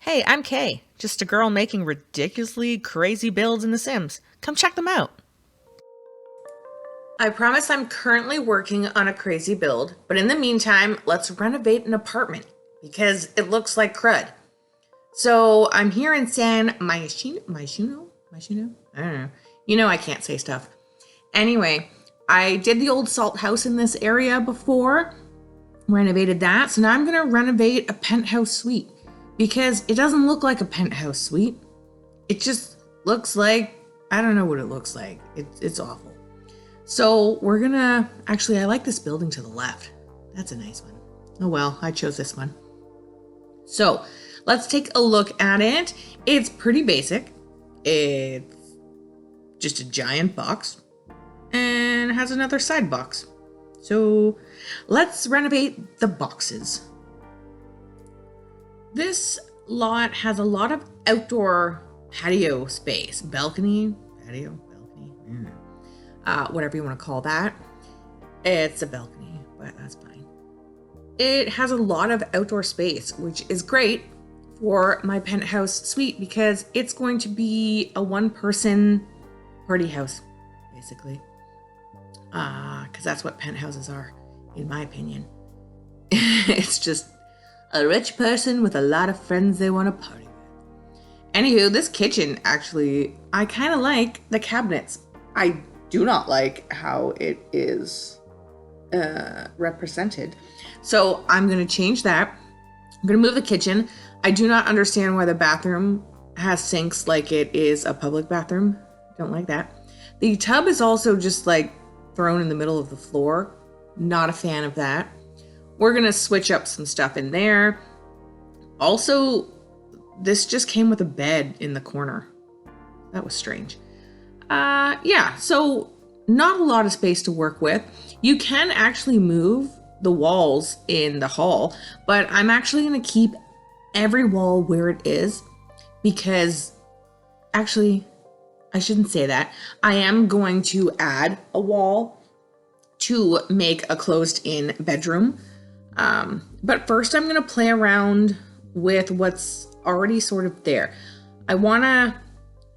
Hey, I'm Kay, just a girl making ridiculously crazy builds in The Sims. Come check them out. I promise I'm currently working on a crazy build, but in the meantime, let's renovate an apartment because it looks like crud. So I'm here in San Myshuno? I don't know. You know I can't say stuff. Anyway, I did the old salt house in this area before, renovated that. So now I'm gonna renovate a penthouse suite because it doesn't look like a penthouse suite. It just looks like, I don't know what it looks like. It's awful. So we're gonna, actually I like this building to the left. That's a nice one. Oh well, I chose this one. So let's take a look at it. It's pretty basic. It's just a giant box and has another side box. So let's renovate the boxes. This lot has a lot of outdoor patio space, balcony, whatever you want to call that. It's a balcony, but that's fine. It has a lot of outdoor space, which is great for my penthouse suite because it's going to be a one-person party house, basically. Because that's what penthouses are, in my opinion. It's just a rich person with a lot of friends they want to party with. Anywho, this kitchen, actually, I kind of like the cabinets. I do not like how it is represented. So I'm going to change that. I'm going to move the kitchen. I do not understand why the bathroom has sinks like it is a public bathroom. Don't like that. The tub is also just like thrown in the middle of the floor. Not a fan of that. We're going to switch up some stuff in there. Also, this just came with a bed in the corner. That was strange. Yeah, so not a lot of space to work with. You can actually move the walls in the hall, but I'm actually going to keep every wall where it is because actually, I shouldn't say that. I am going to add a wall to make a closed-in bedroom. But first I'm going to play around with what's already sort of there. I want to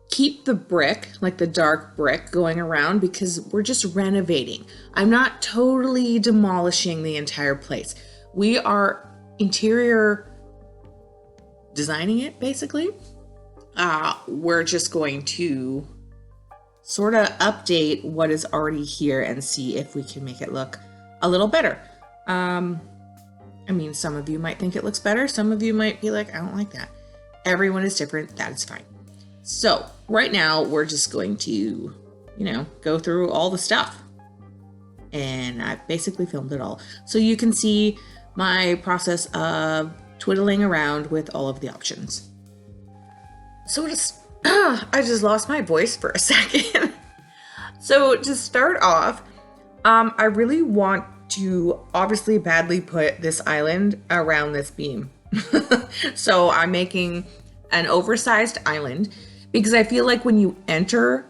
keep the brick, like the dark brick, going around because we're just renovating. I'm not totally demolishing the entire place. We are interior designing it, basically. We're just going to sort of update what is already here and see if we can make it look a little better. I mean, some of you might think it looks better. Some of you might be like, I don't like that. Everyone is different. That is fine. So right now we're just going to, go through all the stuff. And I basically filmed it all. So you can see my process of twiddling around with all of the options. So I just lost my voice for a second. So to start off, I really want to obviously badly put this island around this beam. So I'm making an oversized island because I feel like when you enter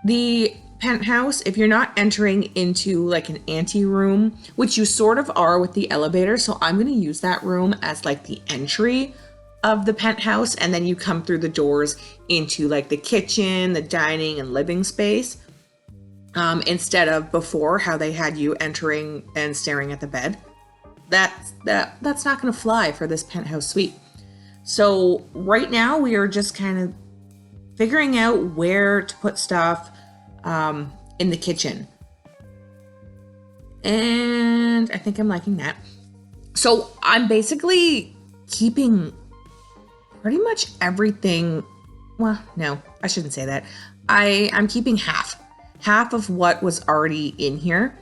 the penthouse, if you're not entering into like an ante room, which you sort of are with the elevator, so I'm going to use that room as like the entry of the penthouse, and then you come through the doors into like the kitchen, the dining and living space. Instead of before how they had you entering and staring at the bed. That's not going to fly for this penthouse suite. So right now we are just kind of figuring out where to put stuff in the kitchen. And I think I'm liking that. So I'm basically keeping pretty much everything. Well, no, I shouldn't say that. I'm keeping half of what was already in here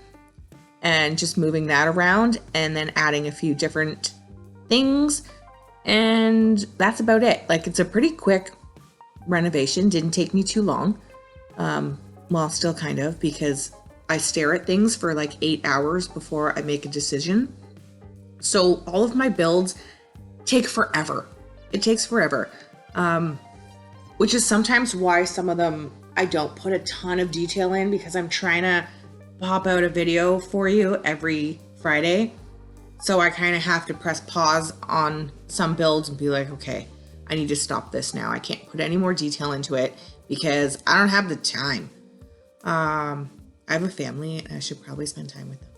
and just moving that around and then adding a few different things. And that's about it. Like, it's a pretty quick renovation. Didn't take me too long. Well, still kind of, because I stare at things for like 8 hours before I make a decision. So all of my builds take forever. It takes forever. Which is sometimes why some of them I don't put a ton of detail in because I'm trying to pop out a video for you every Friday. So I kind of have to press pause on some builds and be like, okay, I need to stop this now. I can't put any more detail into it because I don't have the time. I have a family and I should probably spend time with them.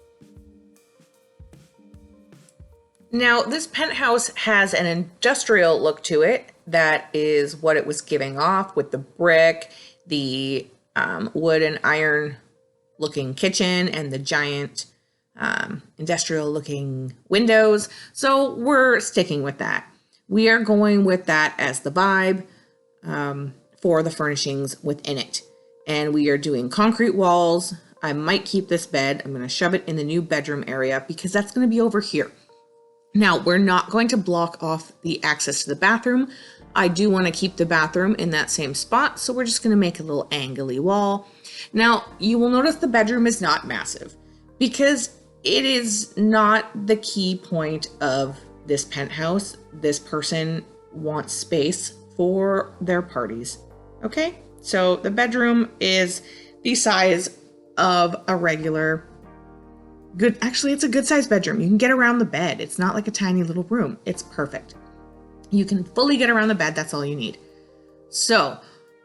Now, this penthouse has an industrial look to it. That is what it was giving off, with the brick, the wood and iron looking kitchen, and the giant industrial looking windows. So we're sticking with that. We are going with that as the vibe for the furnishings within it. And we are doing concrete walls. I might keep this bed. I'm going to shove it in the new bedroom area because that's going to be over here. Now, we're not going to block off the access to the bathroom. I do want to keep the bathroom in that same spot, so we're just going to make a little angly wall. Now, you will notice the bedroom is not massive because it is not the key point of this penthouse. This person wants space for their parties, okay? So the bedroom is the size of a regular good, actually, it's a good sized bedroom. You can get around the bed. It's not like a tiny little room. It's perfect. You can fully get around the bed. That's all you need. So,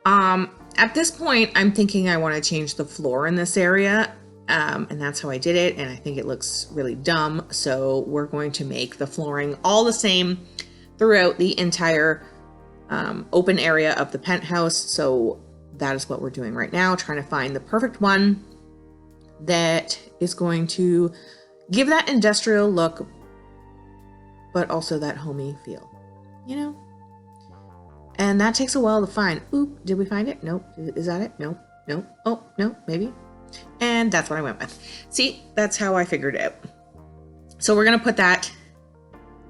at this point, I'm thinking I want to change the floor in this area. And that's how I did it. And I think it looks really dumb. So we're going to make the flooring all the same throughout the entire open area of the penthouse. So that is what we're doing right now, trying to find the perfect one that is going to give that industrial look, but also that homey feel, you know? And that takes a while to find. Oop, did we find it? Nope. Is that it? Nope. Nope. Oh, no, maybe. And that's what I went with. See, that's how I figured it out. So we're going to put that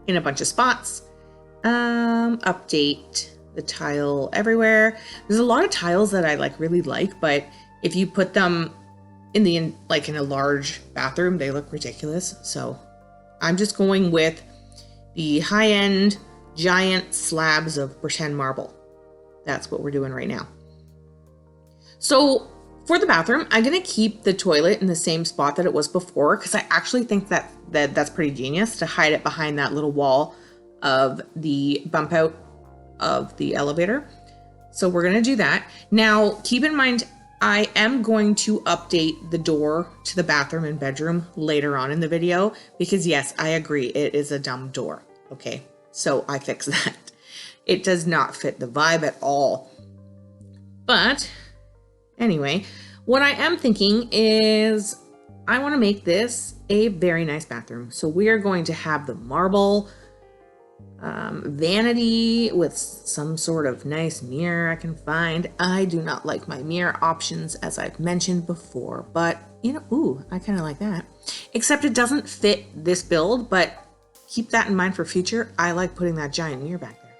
in a bunch of spots. Update the tile everywhere. There's a lot of tiles that I really like, but if you put them in in a large bathroom, they look ridiculous. So I'm just going with the high-end giant slabs of pretend marble. That's what we're doing right now. So for the bathroom, I'm going to keep the toilet in the same spot that it was before, because I actually think that's pretty genius to hide it behind that little wall of the bump out of the elevator. So we're going to do that. Now, keep in mind, I am going to update the door to the bathroom and bedroom later on in the video, because yes, I agree, it is a dumb door. Okay, so I fixed that. It does not fit the vibe at all. But anyway, what I am thinking is I want to make this a very nice bathroom. So we are going to have the marble vanity with some sort of nice mirror I can find. I do not like my mirror options, as I've mentioned before, but you know, ooh, I kind of like that. Except it doesn't fit this build, but keep that in mind for future. I like putting that giant mirror back there.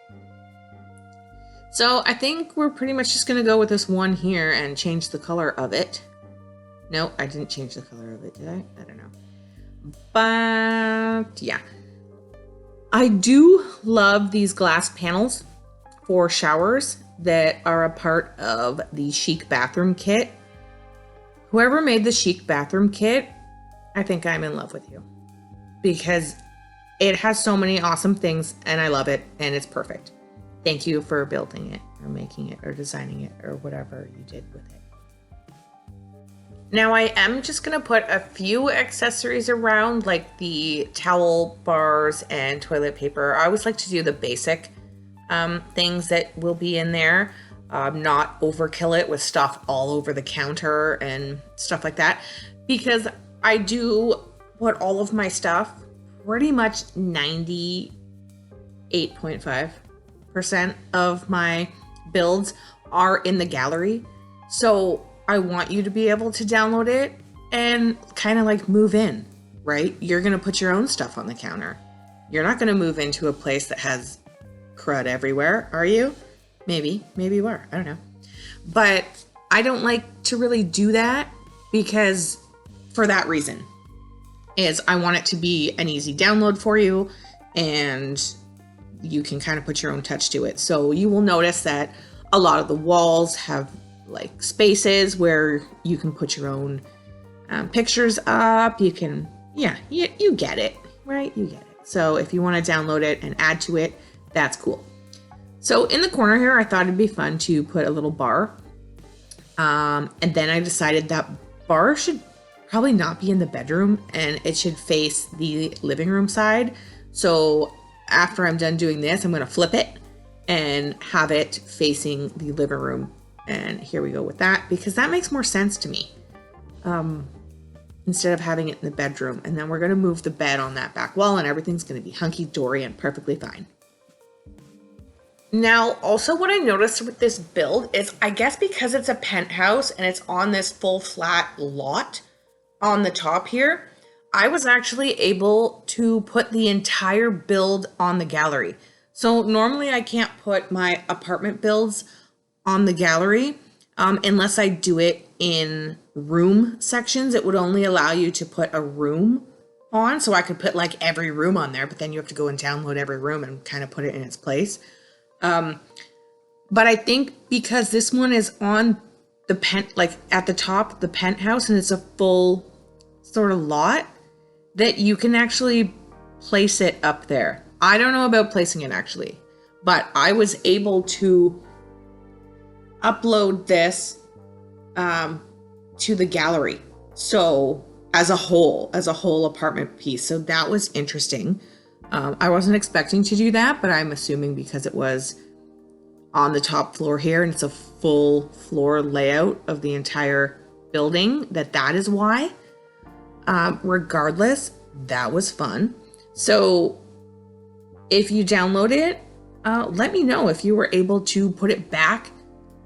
So I think we're pretty much just going to go with this one here and change the color of it. No, I didn't change the color of it, did I? I don't know. But yeah. I do love these glass panels for showers that are a part of the chic bathroom kit. Whoever made the chic bathroom kit, I think I'm in love with you, because it has so many awesome things and I love it and it's perfect. Thank you for building it or making it or designing it or whatever you did with it. Now I am just going to put a few accessories around, like the towel bars and toilet paper. I always like to do the basic things that will be in there, not overkill it with stuff all over the counter and stuff like that, because I do put all of my stuff, pretty much 98.5% of my builds are in the gallery. So I want you to be able to download it and kind of like move in, right? You're going to put your own stuff on the counter. You're not going to move into a place that has crud everywhere, are you? Maybe you are. I don't know. But I don't like to really do that, because for that reason is I want it to be an easy download for you and you can kind of put your own touch to it. So you will notice that a lot of the walls have like spaces where you can put your own pictures up. You can, yeah, you get it, right? You get it. So if you want to download it and add to it, that's cool. So in the corner here, I thought it'd be fun to put a little bar. And then I decided that bar should probably not be in the bedroom and it should face the living room side. So after I'm done doing this, I'm going to flip it and have it facing the living room. And here we go with that, because that makes more sense to me. Instead of having it in the bedroom. And then we're going to move the bed on that back wall and everything's going to be hunky-dory and perfectly fine. Now, also what I noticed with this build is, I guess because it's a penthouse and it's on this full flat lot on the top here, I was actually able to put the entire build on the gallery. So normally I can't put my apartment builds on the gallery unless I do it in room sections. It would only allow you to put a room on. So I could put like every room on there, but then you have to go and download every room and kind of put it in its place. But I think because this one is on the like at the top of the penthouse and it's a full sort of lot, that you can actually place it up there. I don't know about placing it actually, but I was able to upload this to the gallery. So as a whole apartment piece. So that was interesting. I wasn't expecting to do that, but I'm assuming because it was on the top floor here and it's a full floor layout of the entire building, that is why. Regardless, that was fun. So if you download it, let me know if you were able to put it back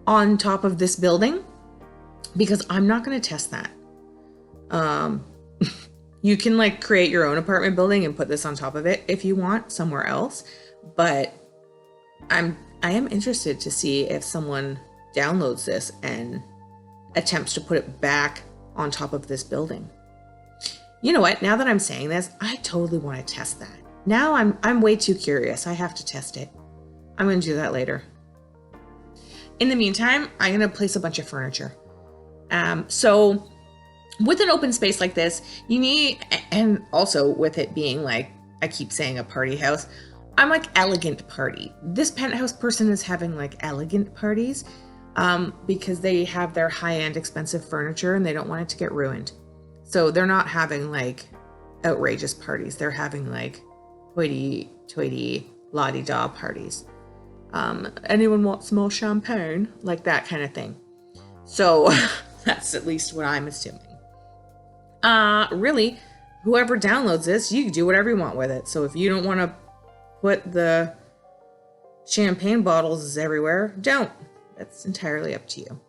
on top of this building, because I'm not going to test that. You can like create your own apartment building and put this on top of it if you want somewhere else. But I am interested to see if someone downloads this and attempts to put it back on top of this building. You know what? Now that I'm saying this, I totally want to test that. Now I'm way too curious. I have to test it. I'm going to do that later. In the meantime, I'm going to place a bunch of furniture. So with an open space like this, you need, and also with it being like, I keep saying a party house, I'm like elegant party. This penthouse person is having like elegant parties because they have their high-end expensive furniture and they don't want it to get ruined. So they're not having like outrageous parties. They're having like hoity-toity, la-di-da parties. Anyone want some more champagne? Like that kind of thing. So that's at least what I'm assuming. Really, whoever downloads this, you can do whatever you want with it. So if you don't want to put the champagne bottles everywhere, don't. That's entirely up to you.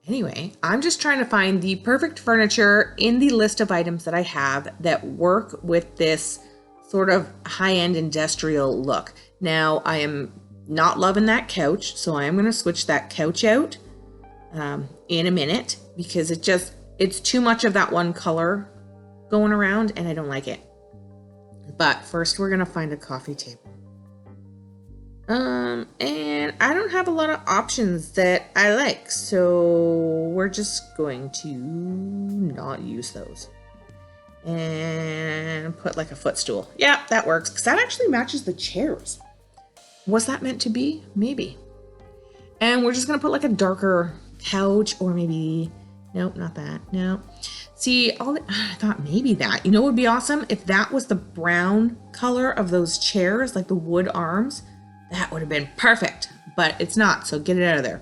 Anyway, I'm just trying to find the perfect furniture in the list of items that I have that work with this sort of high-end industrial look. Now, I am not loving that couch, so I am going to switch that couch out in a minute because it's too much of that one color going around and I don't like it. But first we're going to find a coffee table. And I don't have a lot of options that I like, so we're just going to not use those. And put like a footstool. Yeah, that works, because that actually matches the chairs. Was that meant to be? Maybe. And we're just going to put like a darker couch, or maybe, nope, not that, no. See, I thought maybe that, you know, would be awesome if that was the brown color of those chairs, like the wood arms. That would have been perfect, but it's not, so get it out of there.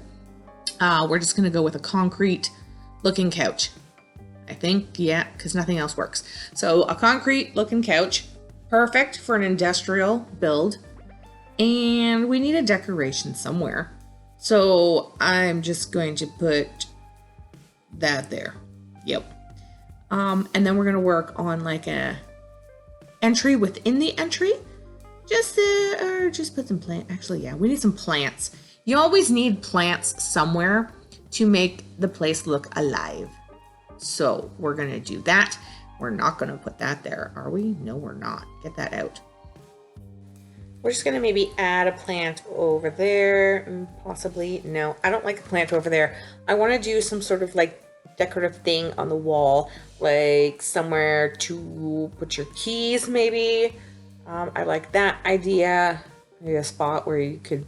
We're just going to go with a concrete looking couch. I think, yeah, because nothing else works. So a concrete looking couch, perfect for an industrial build. And we need a decoration somewhere. So I'm just going to put that there. Yep. And then we're going to work on like a entry within the entry. Just put some plant. Actually, yeah, we need some plants. You always need plants somewhere to make the place look alive. So we're going to do that. We're not going to put that there, are we? No, we're not. Get that out. We're just going to maybe add a plant over there. Possibly. No, I don't like a plant over there. I want to do some sort of like decorative thing on the wall, like somewhere to put your keys maybe. I like that idea. maybe a spot where you could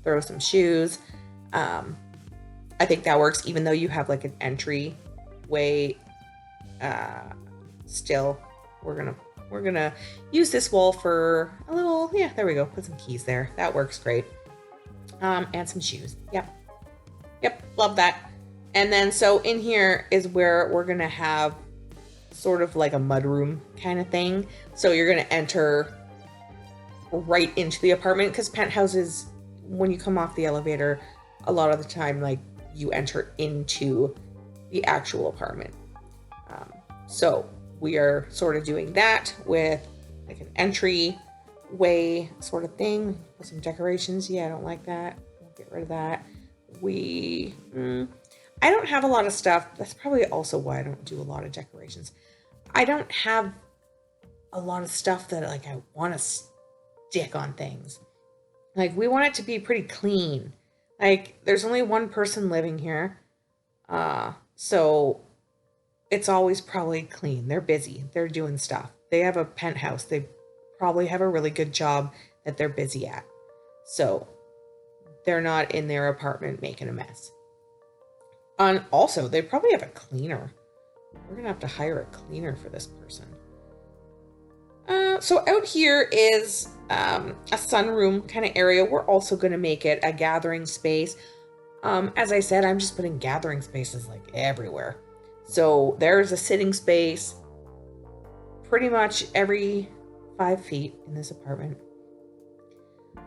throw some shoes. I think that works, even though you have like an entry way. Still, we're gonna use this wall for a little. Yeah, there we go. Put some keys there. That works great. And some shoes. Yep, love that. And then so in here is where we're gonna have sort of like a mudroom kind of thing. So you're gonna enter right into the apartment, because penthouses, when you come off the elevator, a lot of the time, like, you enter into the actual apartment. So we are sort of doing that with like an entry way sort of thing. Put some decorations. Yeah, I don't like that. We'll get rid of that. I don't have a lot of stuff. That's probably also why I don't do a lot of decorations. I don't have a lot of stuff that like I want to stick on things. Like, we want it to be pretty clean. Like, there's only one person living here. So it's always probably clean. They're busy. They're doing stuff. They have a penthouse. They probably have a really good job that they're busy at. So they're not in their apartment making a mess. And also, they probably have a cleaner. We're going to have to hire a cleaner for this person. So out here is a sunroom kind of area. We're also going to make it a gathering space. As I said, I'm just putting gathering spaces like everywhere. So there's a sitting space pretty much every 5 feet in this apartment.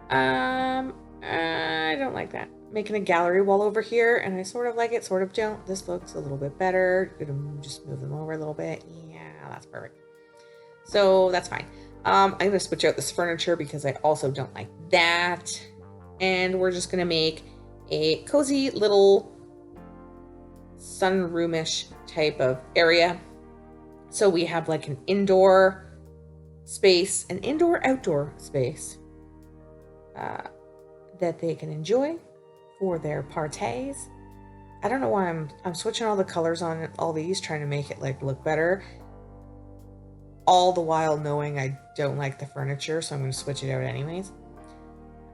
I don't like that. Making a gallery wall over here, and I sort of like it, sort of don't. This looks a little bit better. Gonna just move them over a little bit. Yeah, that's perfect. So that's fine. I'm gonna switch out this furniture because I also don't like that. And we're just gonna make a cozy little sunroomish type of area. So we have like an indoor space, an indoor-outdoor space that they can enjoy for their parties. I don't know why I'm switching all the colors on all these, trying to make it like look better. All the while knowing I don't like the furniture, so I'm going to switch it out anyways.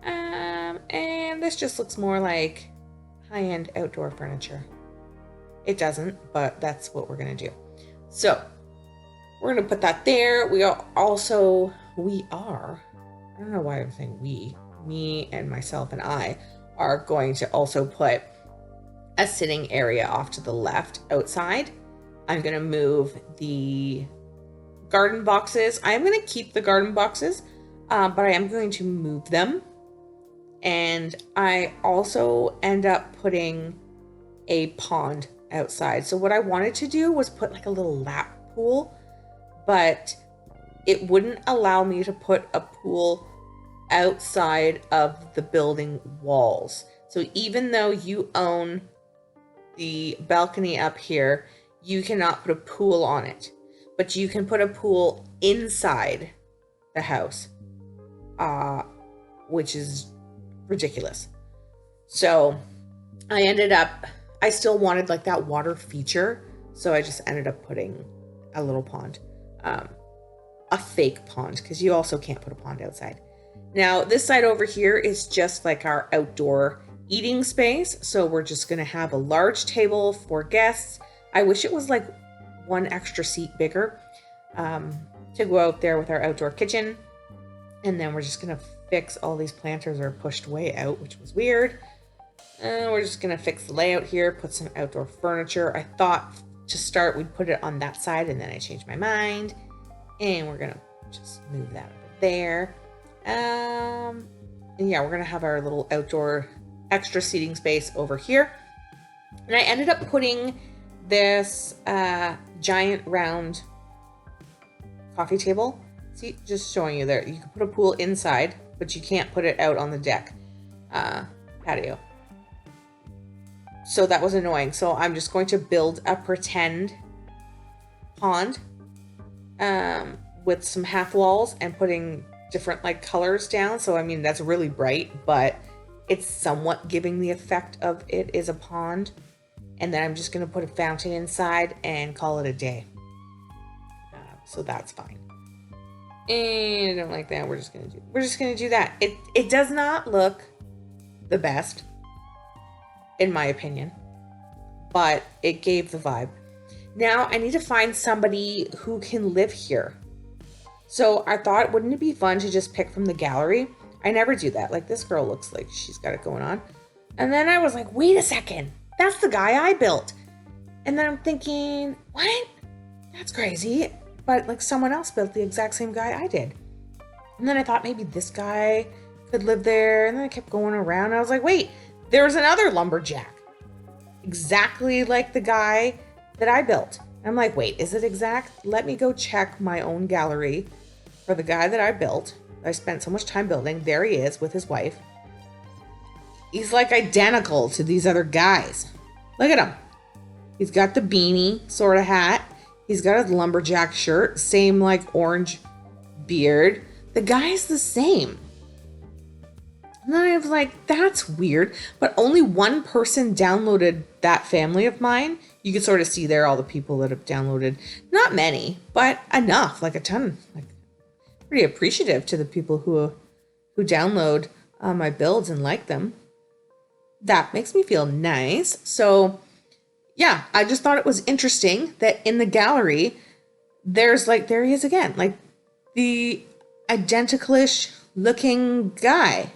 And this just looks more like high-end outdoor furniture. It doesn't, but that's what we're going to do. So we're going to put that there. We are, I don't know why I'm saying we, me and myself and I are going to also put a sitting area off to the left outside. I'm going to move the garden boxes. I'm going to keep the garden boxes, but I am going to move them. And I also end up putting a pond outside. So what I wanted to do was put like a little lap pool, but it wouldn't allow me to put a pool outside of the building walls. So even though you own the balcony up here, you cannot put a pool on it, but you can put a pool inside the house, which is ridiculous. So I still wanted like that water feature, so I just ended up putting a little pond, a fake pond, because you also can't put a pond outside. Now this side over here is just like our outdoor eating space, so we're just going to have a large table for guests. I wish it was like one extra seat bigger, to go out there with our outdoor kitchen. And then we're just going to fix all these planters are pushed way out, which was weird. We're just going to fix the layout here, put some outdoor furniture. I thought to start we'd put it on that side, and then I changed my mind. And we're going to just move that over there. And yeah, we're going to have our little outdoor extra seating space over here. And I ended up putting this giant round coffee table. See, just showing you there. You can put a pool inside, but you can't put it out on the deck patio. So that was annoying. So I'm just going to build a pretend pond with some half walls and putting different like colors down. So I mean, that's really bright, but it's somewhat giving the effect of it is a pond. And then I'm just going to put a fountain inside and call it a day. So that's fine. And I don't like that. We're just gonna do that. It does not look the best, in my opinion, but it gave the vibe. Now I need to find somebody who can live here. So I thought, wouldn't it be fun to just pick from the gallery? I never do that. Like, this girl looks like she's got it going on. And then I was like, wait a second. That's the guy I built. And then I'm thinking, what? That's crazy. But like, someone else built the exact same guy I did. And then I thought maybe this guy could live there. And then I kept going around. And I was like, wait, there's another lumberjack. Exactly like the guy that I built. And I'm like, wait, is it exact? Let me go check my own gallery for the guy that I built. I spent so much time building. There he is with his wife. He's like identical to these other guys. Look at him. He's got the beanie sort of hat. He's got a lumberjack shirt. Same like orange beard. The guy's the same. And then I was like, that's weird. But only one person downloaded that family of mine. You can sort of see there all the people that have downloaded. Not many, but enough. Like a ton. Like, pretty appreciative to the people who download my builds and like them. That makes me feel nice. So yeah, I just thought it was interesting that in the gallery, there's like, there he is again, like the identical-ish looking guy.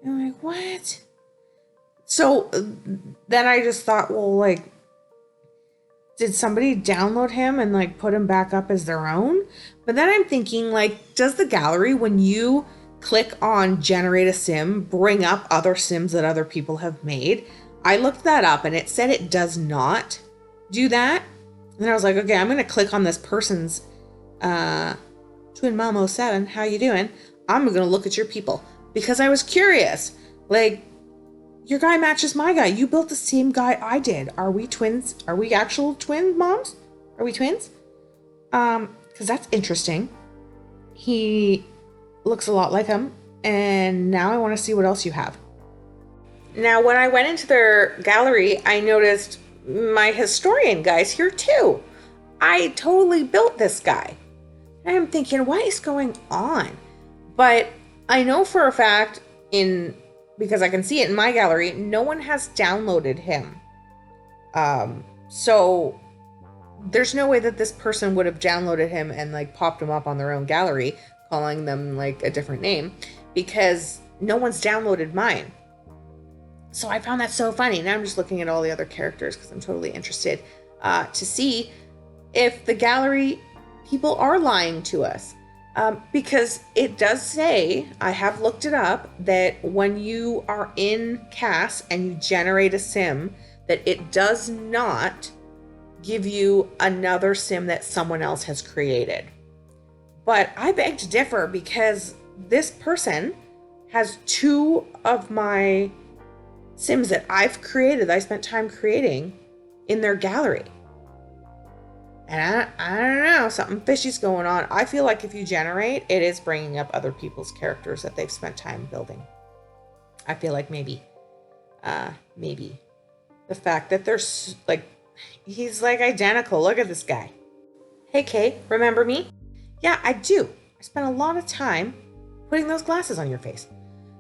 And I'm like, what? So then I just thought, well, like, did somebody download him and like put him back up as their own? But then I'm thinking, like, does the gallery, when you click on generate a sim, bring up other sims that other people have made? I looked that up and it said it does not do that. And I was like, okay, I'm going to click on this person's Twin Mom 07. How you doing? I'm going to look at your people because I was curious. Like, your guy matches my guy. You built the same guy I did. Are we twins? Are we actual twin moms? Are we twins? Because that's interesting. He looks a lot like him. And now I want to see what else you have. Now, when I went into their gallery, I noticed my historian guy's here too. I totally built this guy. And I'm thinking, what is going on? But I know for a fact, because I can see it in my gallery, no one has downloaded him. So there's no way that this person would have downloaded him and like popped him up on their own gallery, calling them like a different name, because no one's downloaded mine. So I found that so funny. Now I'm just looking at all the other characters because I'm totally interested to see if the gallery people are lying to us. Because it does say, I have looked it up, that when you are in CAS and you generate a sim, that it does not give you another sim that someone else has created. But I beg to differ because this person has two of my sims that I've created, that I spent time creating, in their gallery. And I don't know, something fishy's going on. I feel like if you generate, it is bringing up other people's characters that they've spent time building. I feel like maybe the fact that there's like, he's like identical. Look at this guy. Hey, Kay, remember me? Yeah, I do. I spent a lot of time putting those glasses on your face.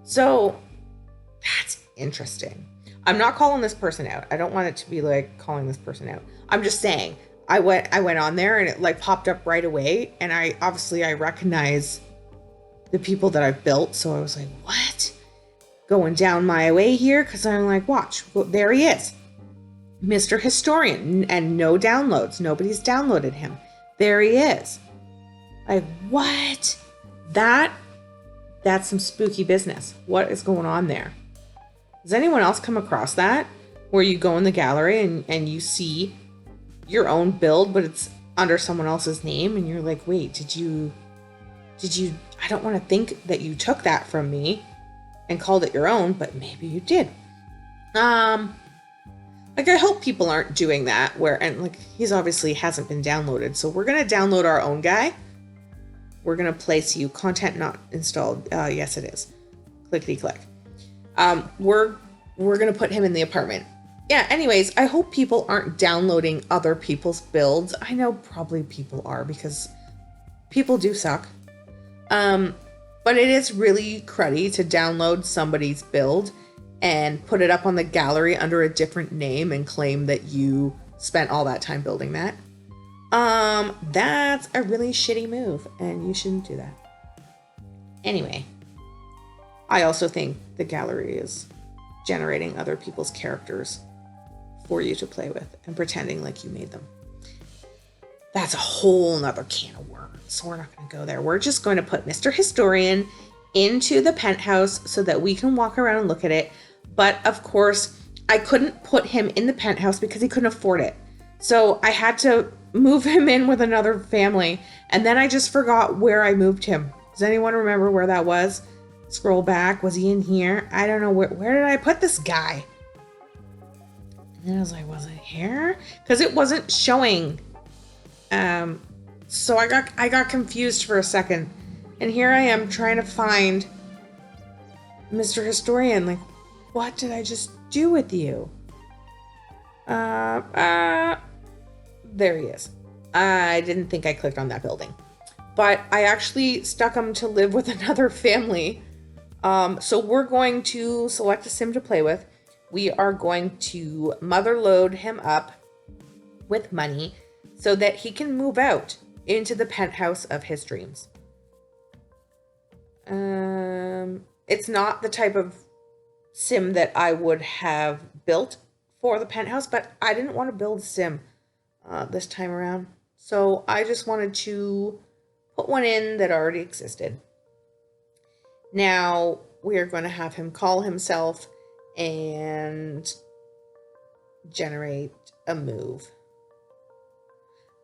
So that's interesting. I'm not calling this person out. I don't want it to be like calling this person out. I'm just saying, I went on there and it like popped up right away. And I recognize the people that I've built. So I was like, what? Going down my way here. Cause I'm like, watch, well, there he is. Mr. Historian, and no downloads. Nobody's downloaded him. There he is. Like, what? That's some spooky business. What is going on there? Does anyone else come across that? Where you go in the gallery and you see your own build, but it's under someone else's name, and you're like, wait, did you, I don't want to think that you took that from me and called it your own, but maybe you did. Like, I hope people aren't doing that and like, he's obviously hasn't been downloaded. So we're going to download our own guy. We're going to place you content not installed. Yes, it is. Clickety click. We're going to put him in the apartment. Yeah. Anyways, I hope people aren't downloading other people's builds. I know probably people are, because People do suck. But it is really cruddy to download somebody's build and put it up on the gallery under a different name and claim that you spent all that time building that. That's a really shitty move, and you shouldn't do that. Anyway, I also think the gallery is generating other people's characters for you to play with and pretending like you made them. That's a whole nother can of worms, so we're not going to go there. We're just going to put Mr. Historian into the penthouse so that we can walk around and look at it. But of course, I couldn't put him in the penthouse because he couldn't afford it. So I had to move him in with another family. And then I just forgot where I moved him. Does anyone remember where that was? Scroll back. Was he in here? I don't know. Where did I put this guy? And then I was like, was it here? Because it wasn't showing. So I got confused for a second. And here I am trying to find Mr. Historian. Like, what did I just do with you? There he is. I didn't think I clicked on that building. But I actually stuck him to live with another family. So we're going to select a sim to play with. We are going to mother load him up with money so that he can move out into the penthouse of his dreams. It's not the type of sim that I would have built for the penthouse, but I didn't want to build a sim this time around. So I just wanted to put one in that already existed. Now we are going to have him call himself and generate a move.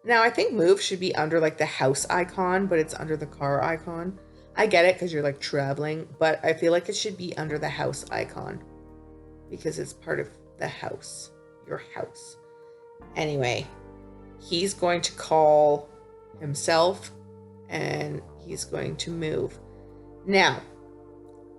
Now I think move should be under like the house icon, but it's under the car icon. I get it because you're like traveling, but I feel like it should be under the house icon because it's part of the house, your house. Anyway, he's going to call himself and he's going to move. Now,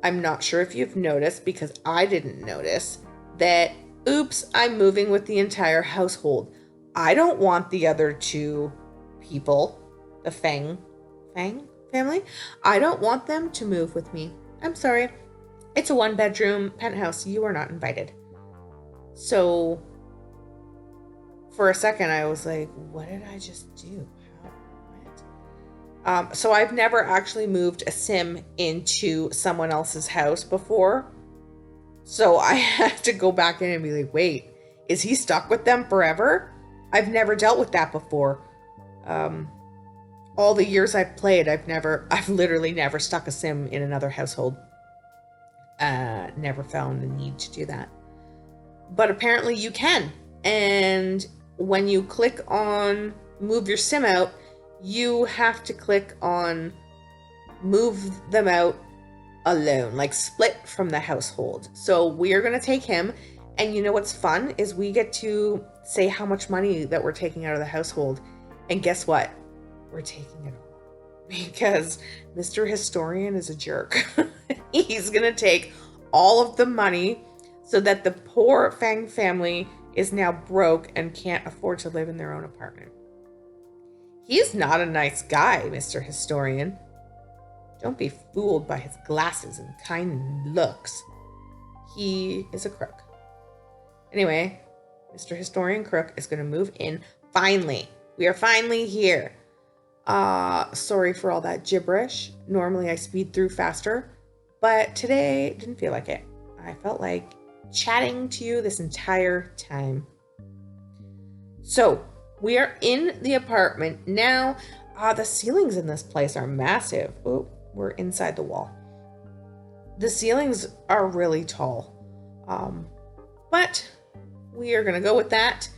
I'm not sure if you've noticed, because I didn't notice, that, oops, I'm moving with the entire household. I don't want the other two people, the Fang family, I don't want them to move with me. I'm sorry. It's a 1-bedroom penthouse. You are not invited. So for a second, I was like, what did I just do? So I've never actually moved a sim into someone else's house before. So I had to go back in and be like, wait, is he stuck with them forever? I've never dealt with that before. All the years I've played, I've literally never stuck a sim in another household. Never found the need to do that. But apparently you can. And when you click on move your sim out, you have to click on move them out alone, like split from the household. So we are going to take him. And you know what's fun is we get to say how much money that we're taking out of the household. And guess what? We're taking it all. Because Mr. Historian is a jerk. He's going to take all of the money so that the poor Fang family is now broke and can't afford to live in their own apartment. He's not a nice guy, Mr. Historian. Don't be fooled by his glasses and kind looks. He is a crook. Anyway, Mr. Historian Crook is going to move in. Finally. We are finally here. Sorry for all that gibberish. Normally I speed through faster, but today didn't feel like it. I felt like chatting to you this entire time. So we are in the apartment now. The ceilings in this place are massive. Oh, we're inside the wall. The ceilings are really tall. But we are going to go with that.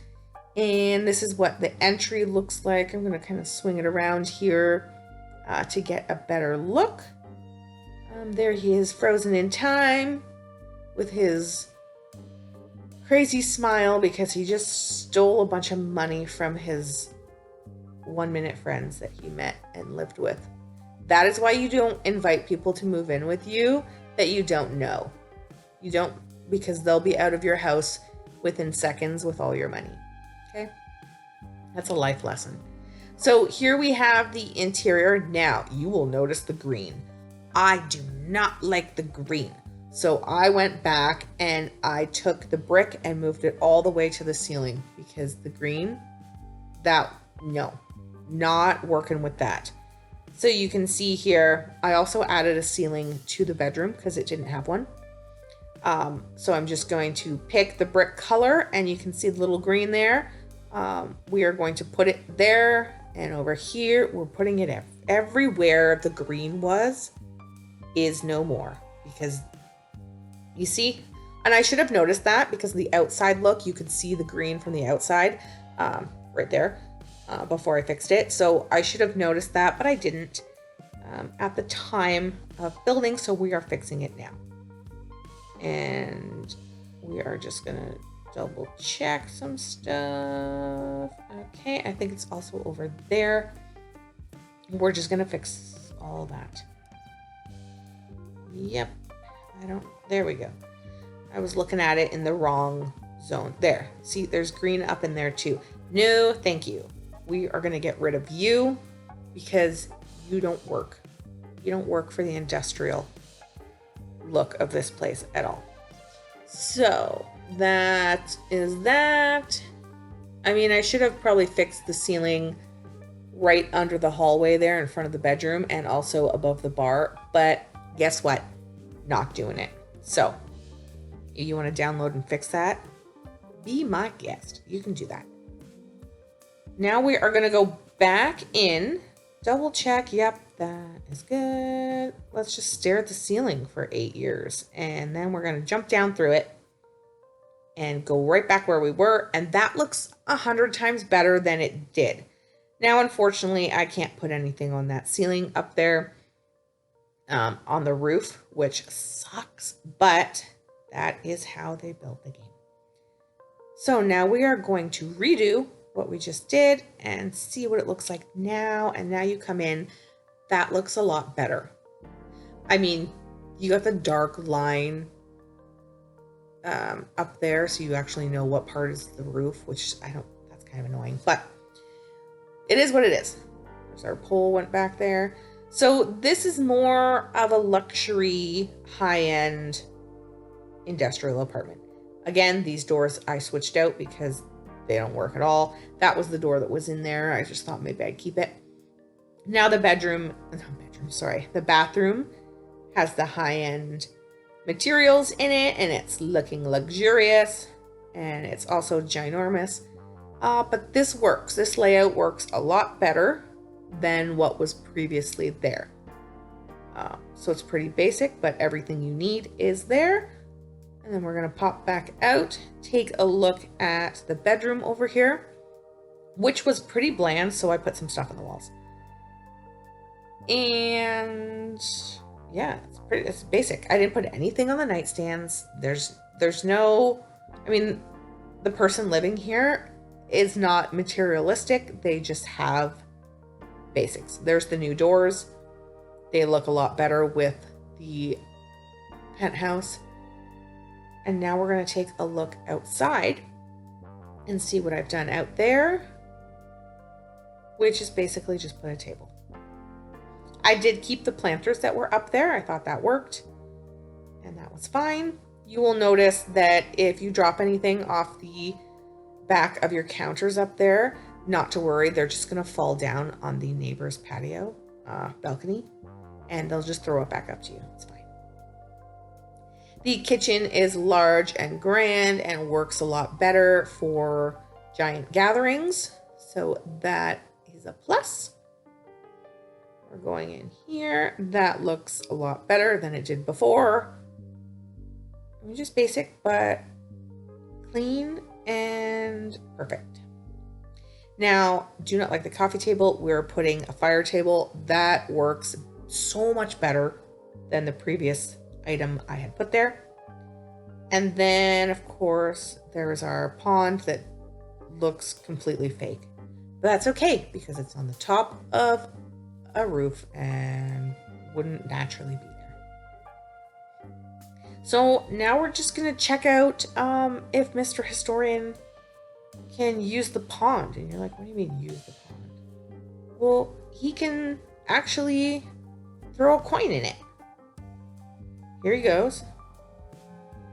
And this is what the entry looks like. I'm going to kind of swing it around here to get a better look. There he is, frozen in time with his crazy smile because he just stole a bunch of money from his 1-minute friends that he met and lived with. That is why you don't invite people to move in with you that you don't know. You don't, because they'll be out of your house within seconds with all your money. Okay? That's a life lesson. So here we have the interior. Now you will notice the green. I do not like the green. So I went back and I took the brick and moved it all the way to the ceiling because the green, no, not working with that. So you can see here, I also added a ceiling to the bedroom because it didn't have one. So I'm just going to pick the brick color and you can see the little green there. We are going to put it there and over here. We're putting it everywhere the green is no more because you see, and I should have noticed that because the outside look, you could see the green from the outside right there before I fixed it. So I should have noticed that, but I didn't at the time of building. So we are fixing it now. And we are just going to double check some stuff. Okay, I think it's also over there. We're just going to fix all that. Yep. There we go. I was looking at it in the wrong zone. There. See, there's green up in there too. No, thank you. We are going to get rid of you because you don't work. You don't work for the industrial look of this place at all. So that is that. I mean, I should have probably fixed the ceiling right under the hallway there in front of the bedroom and also above the bar, but guess what? Not doing it. So you want to download and fix that? Be my guest. You can do that. Now we are going to go back in, double check. Yep, that is good. Let's just stare at the ceiling for 8 years. And then we're going to jump down through it and go right back where we were. And that looks 100 times better than it did. Now, unfortunately, I can't put anything on that ceiling up there on the roof, which sucks, but that is how they built the game. So now we are going to redo what we just did and see what it looks like now. And now you come in, that looks a lot better. I mean, you got the dark line up there, so you actually know what part is the roof, which that's kind of annoying, but it is what it is. There's our pole went back there. So this is more of a luxury, high-end industrial apartment. Again, these doors I switched out because they don't work at all. That was the door that was in there. I just thought maybe I'd keep it. Now the bathroom has the high-end materials in it, and it's looking luxurious, and it's also ginormous. But this works. This layout works a lot better than what was previously there. So it's pretty basic, but everything you need is there. And then we're going to pop back out, take a look at the bedroom over here, which was pretty bland, so I put some stuff on the walls. And yeah, it's basic. I didn't put anything on the nightstands. There's no, I mean, the person living here is not materialistic. They just have basics. There's the new doors. They look a lot better with the penthouse. And now we're going to take a look outside and see what I've done out there, which is basically just put a table. I did keep the planters that were up there. I thought that worked, and that was fine. You will notice that if you drop anything off the back of your counters up there, not to worry, they're just going to fall down on the neighbor's patio, balcony, and they'll just throw it back up to you. It's fine. The kitchen is large and grand and works a lot better for giant gatherings, so that is a plus. We're going in here. That looks a lot better than it did before. Just basic, but clean and perfect. Now, do not like the coffee table. We're putting a fire table. That works so much better than the previous item I had put there. And then, of course, there is our pond that looks completely fake. But that's okay because it's on the top of a roof and wouldn't naturally be there. So now we're just going to check out if Mr. Historian can use the pond. And you're like, what do you mean use the pond? Well, he can actually throw a coin in it. Here he goes.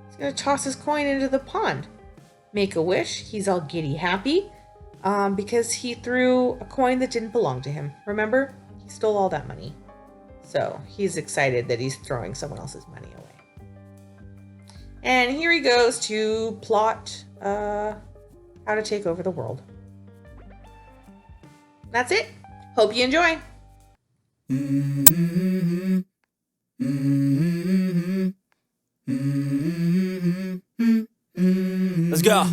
He's going to toss his coin into the pond. Make a wish. He's all giddy happy because he threw a coin that didn't belong to him. Remember? He stole all that money. So he's excited that he's throwing someone else's money away. And here he goes to plot how to take over the world. That's it. Hope you enjoy. Let's go.